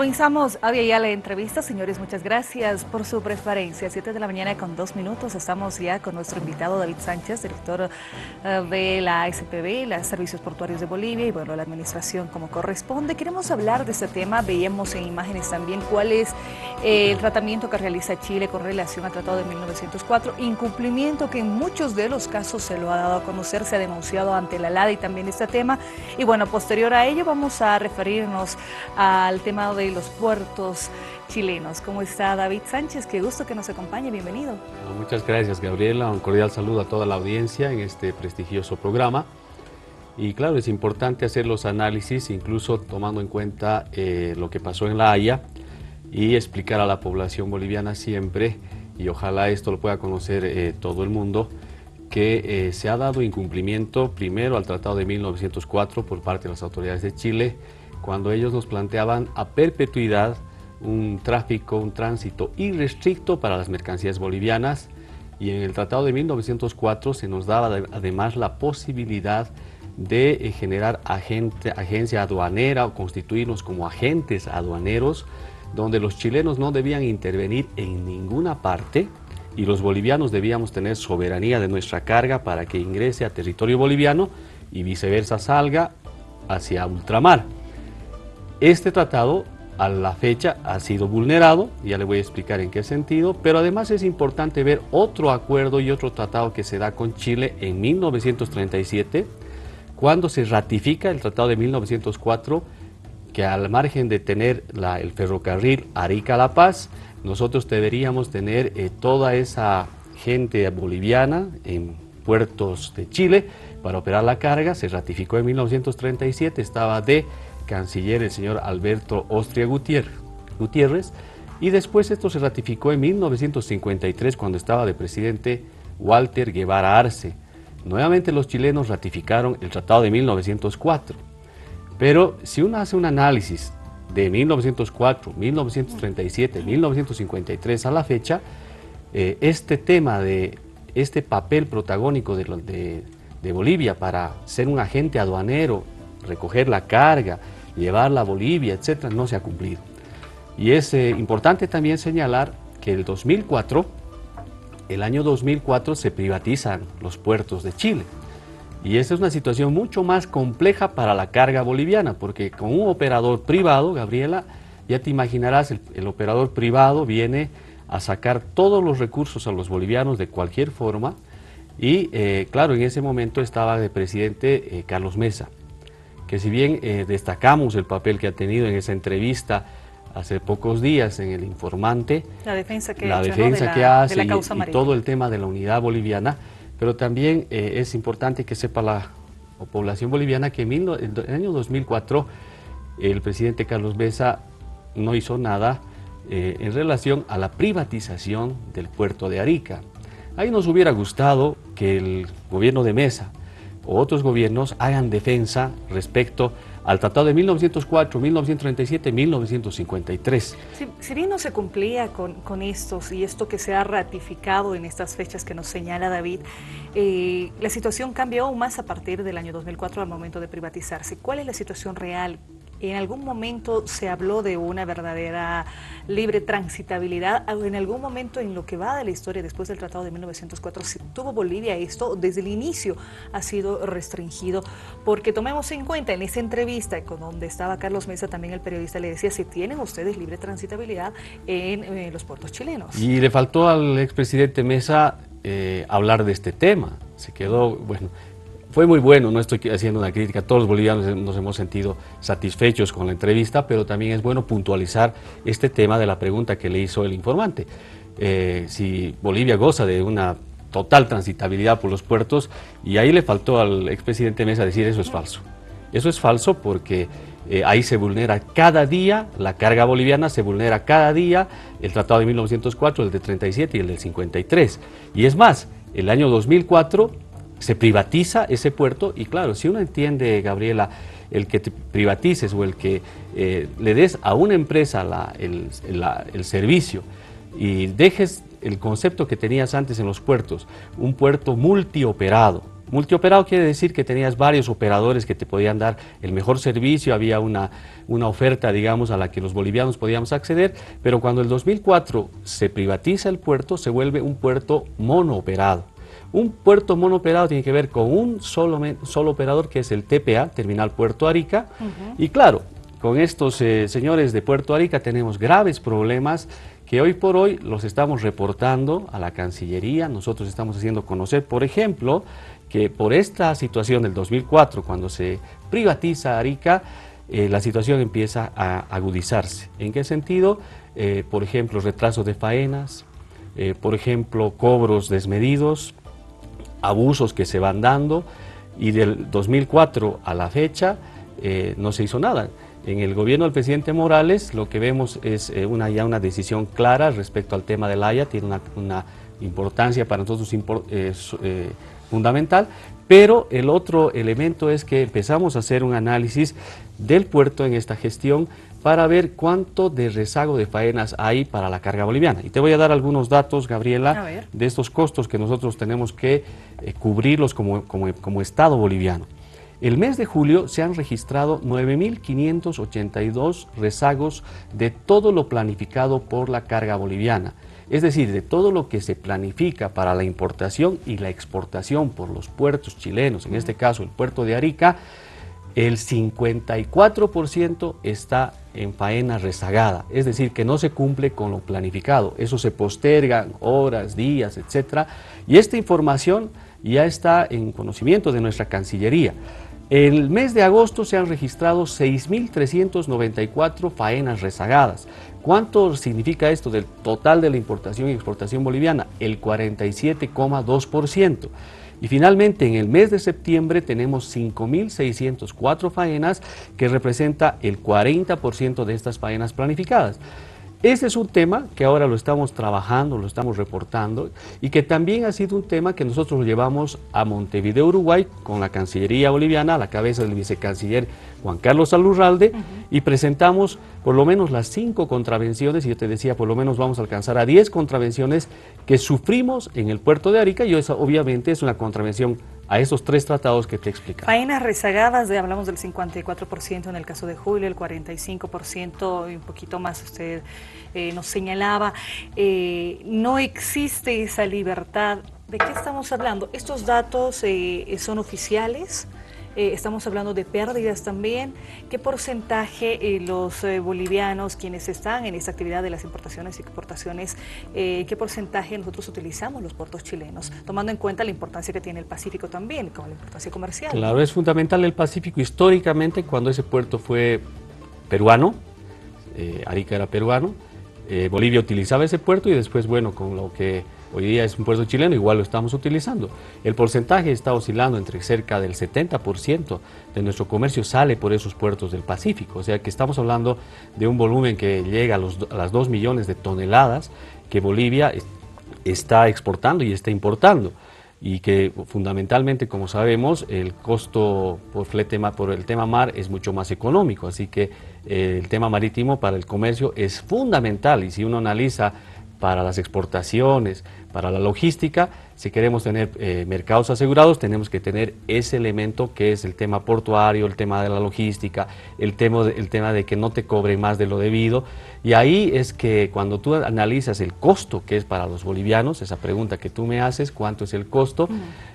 Comenzamos había ya la entrevista. Señores, muchas gracias por su preferencia. 7 de la mañana con 2 minutos. Estamos ya con nuestro invitado David Sánchez, director de la SPB, los Servicios Portuarios de Bolivia, y bueno, la administración como corresponde. Queremos hablar de este tema. Veíamos en imágenes también cuál es el tratamiento que realiza Chile con relación al Tratado de 1904, incumplimiento que en muchos de los casos se lo ha dado a conocer, se ha denunciado ante la LADA y también este tema. Y bueno, posterior a ello vamos a referirnos al tema de los puertos chilenos. ¿Cómo está David Sánchez? Qué gusto que nos acompañe, bienvenido. Muchas gracias, Gabriela, un cordial saludo a toda la audiencia en este prestigioso programa. Y claro, es importante hacer los análisis, incluso tomando en cuenta lo que pasó en La Haya, y explicar a la población boliviana siempre, y ojalá esto lo pueda conocer todo el mundo, que se ha dado incumplimiento primero al Tratado de 1904 por parte de las autoridades de Chile, cuando ellos nos planteaban a perpetuidad un tráfico, un tránsito irrestricto para las mercancías bolivianas, y en el Tratado de 1904 se nos daba además la posibilidad de generar agencia aduanera o constituirnos como agentes aduaneros, donde los chilenos no debían intervenir en ninguna parte y los bolivianos debíamos tener soberanía de nuestra carga para que ingrese a territorio boliviano y viceversa salga hacia ultramar. Este tratado a la fecha ha sido vulnerado, ya le voy a explicar en qué sentido, pero además es importante ver otro acuerdo y otro tratado que se da con Chile en 1937, cuando se ratifica el Tratado de 1904, que al margen de tener el ferrocarril Arica-La Paz, nosotros deberíamos tener toda esa gente boliviana en puertos de Chile para operar la carga. Se ratificó en 1937, estaba de canciller el señor Alberto Ostria Gutiérrez, y después esto se ratificó en 1953 cuando estaba de presidente Walter Guevara Arce. Nuevamente los chilenos ratificaron el Tratado de 1904, pero si uno hace un análisis de 1904, 1937, 1953 a la fecha, este tema de este papel protagónico de Bolivia para ser un agente aduanero, recoger la carga, llevarla a Bolivia, etcétera, no se ha cumplido. Y es importante también señalar que el año 2004 se privatizan los puertos de Chile. Y esa es una situación mucho más compleja para la carga boliviana, porque con un operador privado, Gabriela, ya te imaginarás, el operador privado viene a sacar todos los recursos a los bolivianos de cualquier forma, y claro, en ese momento estaba de presidente Carlos Mesa, que si bien destacamos el papel que ha tenido en esa entrevista hace pocos días en El Informante, la defensa que hace y todo el tema de la unidad boliviana, pero también es importante que sepa la población boliviana que en el año 2004 el presidente Carlos Mesa no hizo nada en relación a la privatización del puerto de Arica. Ahí nos hubiera gustado que el gobierno de Mesa o otros gobiernos hagan defensa respecto al Tratado de 1904, 1937, 1953. Si bien no se cumplía con estos y esto que se ha ratificado en estas fechas que nos señala David, la situación cambió aún más a partir del año 2004 al momento de privatizarse. ¿Cuál es la situación real? ¿En algún momento se habló de una verdadera libre transitabilidad? ¿O en algún momento en lo que va de la historia después del Tratado de 1904 si tuvo Bolivia esto desde el inicio ha sido restringido? Porque tomemos en cuenta en esa entrevista con donde estaba Carlos Mesa, también el periodista le decía, si tienen ustedes libre transitabilidad en los puertos chilenos. Y le faltó al expresidente Mesa hablar de este tema. Se quedó, bueno, fue muy bueno, no estoy haciendo una crítica, todos los bolivianos nos hemos sentido satisfechos con la entrevista, pero también es bueno puntualizar este tema de la pregunta que le hizo el informante. Si Bolivia goza de una total transitabilidad por los puertos, y ahí le faltó al expresidente Mesa decir eso es falso. Eso es falso porque ahí se vulnera cada día la carga boliviana, se vulnera cada día el Tratado de 1904, el de 37 y el del 53. Y es más, el año 2004 se privatiza ese puerto, y claro, si uno entiende, Gabriela, el que te privatices o el que le des a una empresa el servicio y dejes el concepto que tenías antes en los puertos, un puerto multioperado, Multioperado quiere decir que tenías varios operadores que te podían dar el mejor servicio, había una oferta, digamos, a la que los bolivianos podíamos acceder, pero cuando en el 2004 se privatiza el puerto, se vuelve un puerto monooperado. Un puerto monooperado tiene que ver con un solo operador, que es el TPA, Terminal Puerto Arica, y claro, con estos señores de Puerto Arica tenemos graves problemas que hoy por hoy los estamos reportando a la Cancillería. Nosotros estamos haciendo conocer, por ejemplo, que por esta situación del 2004, cuando se privatiza Arica, la situación empieza a agudizarse. ¿En qué sentido? Por ejemplo, retrasos de faenas, por ejemplo, cobros desmedidos, abusos que se van dando, y del 2004 a la fecha no se hizo nada. En el gobierno del presidente Morales lo que vemos es ya una decisión clara respecto al tema de la Haya, tiene una importancia para nosotros fundamental, pero el otro elemento es que empezamos a hacer un análisis del puerto en esta gestión para ver cuánto de rezago de faenas hay para la carga boliviana. Y te voy a dar algunos datos, Gabriela, de estos costos que nosotros tenemos que cubrirlos como Estado boliviano. El mes de julio se han registrado 9.582 rezagos de todo lo planificado por la carga boliviana. Es decir, de todo lo que se planifica para la importación y la exportación por los puertos chilenos, en este caso el puerto de Arica, el 54% está en faena rezagada, es decir, que no se cumple con lo planificado. Eso se posterga horas, días, etc. Y esta información ya está en conocimiento de nuestra Cancillería. El mes de agosto se han registrado 6.394 faenas rezagadas. ¿Cuánto significa esto del total de la importación y exportación boliviana? El 47,2%. Y finalmente, en el mes de septiembre tenemos 5.604 faenas, que representa el 40% de estas faenas planificadas. Ese es un tema que ahora lo estamos trabajando, lo estamos reportando, y que también ha sido un tema que nosotros lo llevamos a Montevideo, Uruguay, con la Cancillería boliviana, a la cabeza del vicecanciller Juan Carlos Alurralde, y presentamos por lo menos las 5 contravenciones, y yo te decía, por lo menos vamos a alcanzar a 10 contravenciones que sufrimos en el puerto de Arica, y eso obviamente es una contravención a esos 3 tratados que te he explicado. Faenas rezagadas, hablamos del 54% en el caso de julio, el 45% y un poquito más usted nos señalaba. No existe esa libertad. ¿De qué estamos hablando? ¿Estos datos son oficiales? Estamos hablando de pérdidas también. ¿Qué porcentaje los bolivianos, quienes están en esta actividad de las importaciones y exportaciones, qué porcentaje nosotros utilizamos los puertos chilenos, tomando en cuenta la importancia que tiene el Pacífico también, como la importancia comercial? Claro, es fundamental el Pacífico. Históricamente, cuando ese puerto fue peruano, Arica era peruano, Bolivia utilizaba ese puerto, y después, bueno, con lo que hoy día es un puerto chileno, igual lo estamos utilizando. El porcentaje está oscilando entre cerca del 70% de nuestro comercio sale por esos puertos del Pacífico. O sea que estamos hablando de un volumen que llega a las 2 millones de toneladas que Bolivia está exportando y está importando. Y que fundamentalmente, como sabemos, el costo por el tema mar es mucho más económico. Así que el tema marítimo para el comercio es fundamental, y si uno analiza para las exportaciones, para la logística, si queremos tener mercados asegurados, tenemos que tener ese elemento que es el tema portuario, el tema de la logística, el tema de que no te cobren más de lo debido. Y ahí es que cuando tú analizas el costo que es para los bolivianos, esa pregunta que tú me haces, ¿cuánto es el costo?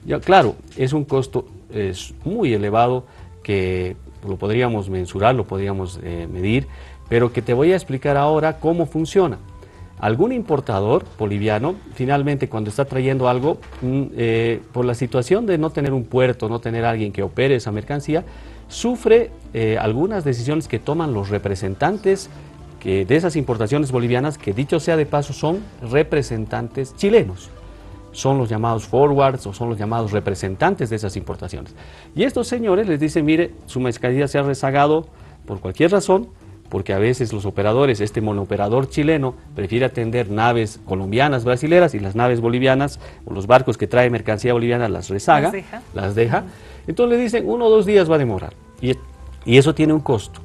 Ya, claro, es un costo muy elevado que lo podríamos mensurar, lo podríamos medir, pero que te voy a explicar ahora cómo funciona. Algún importador boliviano, finalmente, cuando está trayendo algo, por la situación de no tener un puerto, no tener alguien que opere esa mercancía, sufre algunas decisiones que toman los representantes de esas importaciones bolivianas, que dicho sea de paso son representantes chilenos. Son los llamados forwards, o son los llamados representantes de esas importaciones. Y estos señores les dicen, mire, su mercancía se ha rezagado por cualquier razón, porque a veces los operadores, este monooperador chileno, prefiere atender naves colombianas, brasileras, y las naves bolivianas, o los barcos que traen mercancía boliviana, las rezaga, las deja. Entonces le dicen, 1 o 2 días va a demorar, y eso tiene un costo.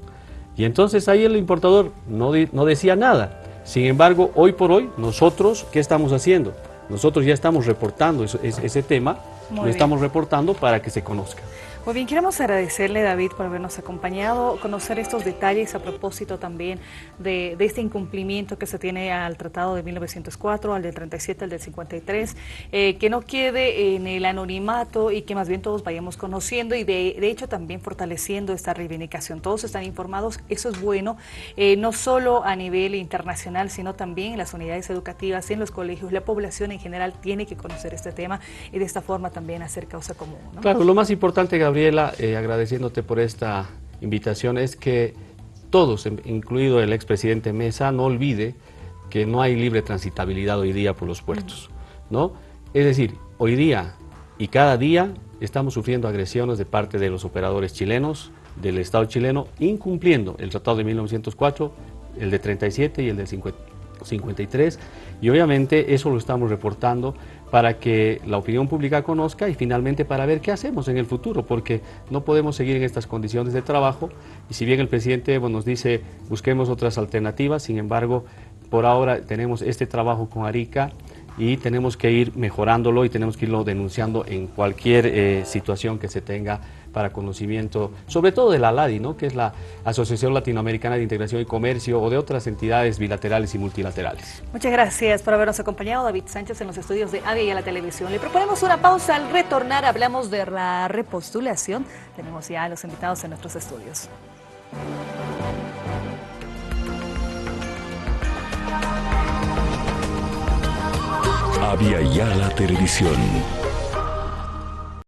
Y entonces ahí el importador no decía nada. Sin embargo, hoy por hoy, nosotros, ¿qué estamos haciendo? nosotros ya estamos reportando ese tema, lo estamos reportando para que se conozca. Muy bien, queremos agradecerle, David, por habernos acompañado, conocer estos detalles a propósito también de este incumplimiento que se tiene al Tratado de 1904, al del 37, al del 53, que no quede en el anonimato y que más bien todos vayamos conociendo y de hecho también fortaleciendo esta reivindicación. Todos están informados, eso es bueno, no solo a nivel internacional, sino también en las unidades educativas, en los colegios. La población en general tiene que conocer este tema y de esta forma también hacer causa común, ¿no? Claro, lo más importante, Gabriela, agradeciéndote por esta invitación, es que todos, incluido el expresidente Mesa, no olvide que no hay libre transitabilidad hoy día por los puertos, ¿no? Es decir, hoy día y cada día estamos sufriendo agresiones de parte de los operadores chilenos, del Estado chileno, incumpliendo el Tratado de 1904, el de 37 y el del 53, y obviamente eso lo estamos reportando para que la opinión pública conozca y finalmente para ver qué hacemos en el futuro, porque no podemos seguir en estas condiciones de trabajo, y si bien el presidente Evo nos dice busquemos otras alternativas, sin embargo, por ahora tenemos este trabajo con Arica y tenemos que ir mejorándolo y tenemos que irlo denunciando en cualquier situación que se tenga para conocimiento, sobre todo de la ALADI, ¿no?, que es la Asociación Latinoamericana de Integración y Comercio, o de otras entidades bilaterales y multilaterales. Muchas gracias por habernos acompañado, David Sánchez, en los estudios de Avia y a la televisión. Le proponemos una pausa. Al retornar hablamos de la repostulación. Tenemos ya a los invitados en nuestros estudios. Avia Yala Televisión.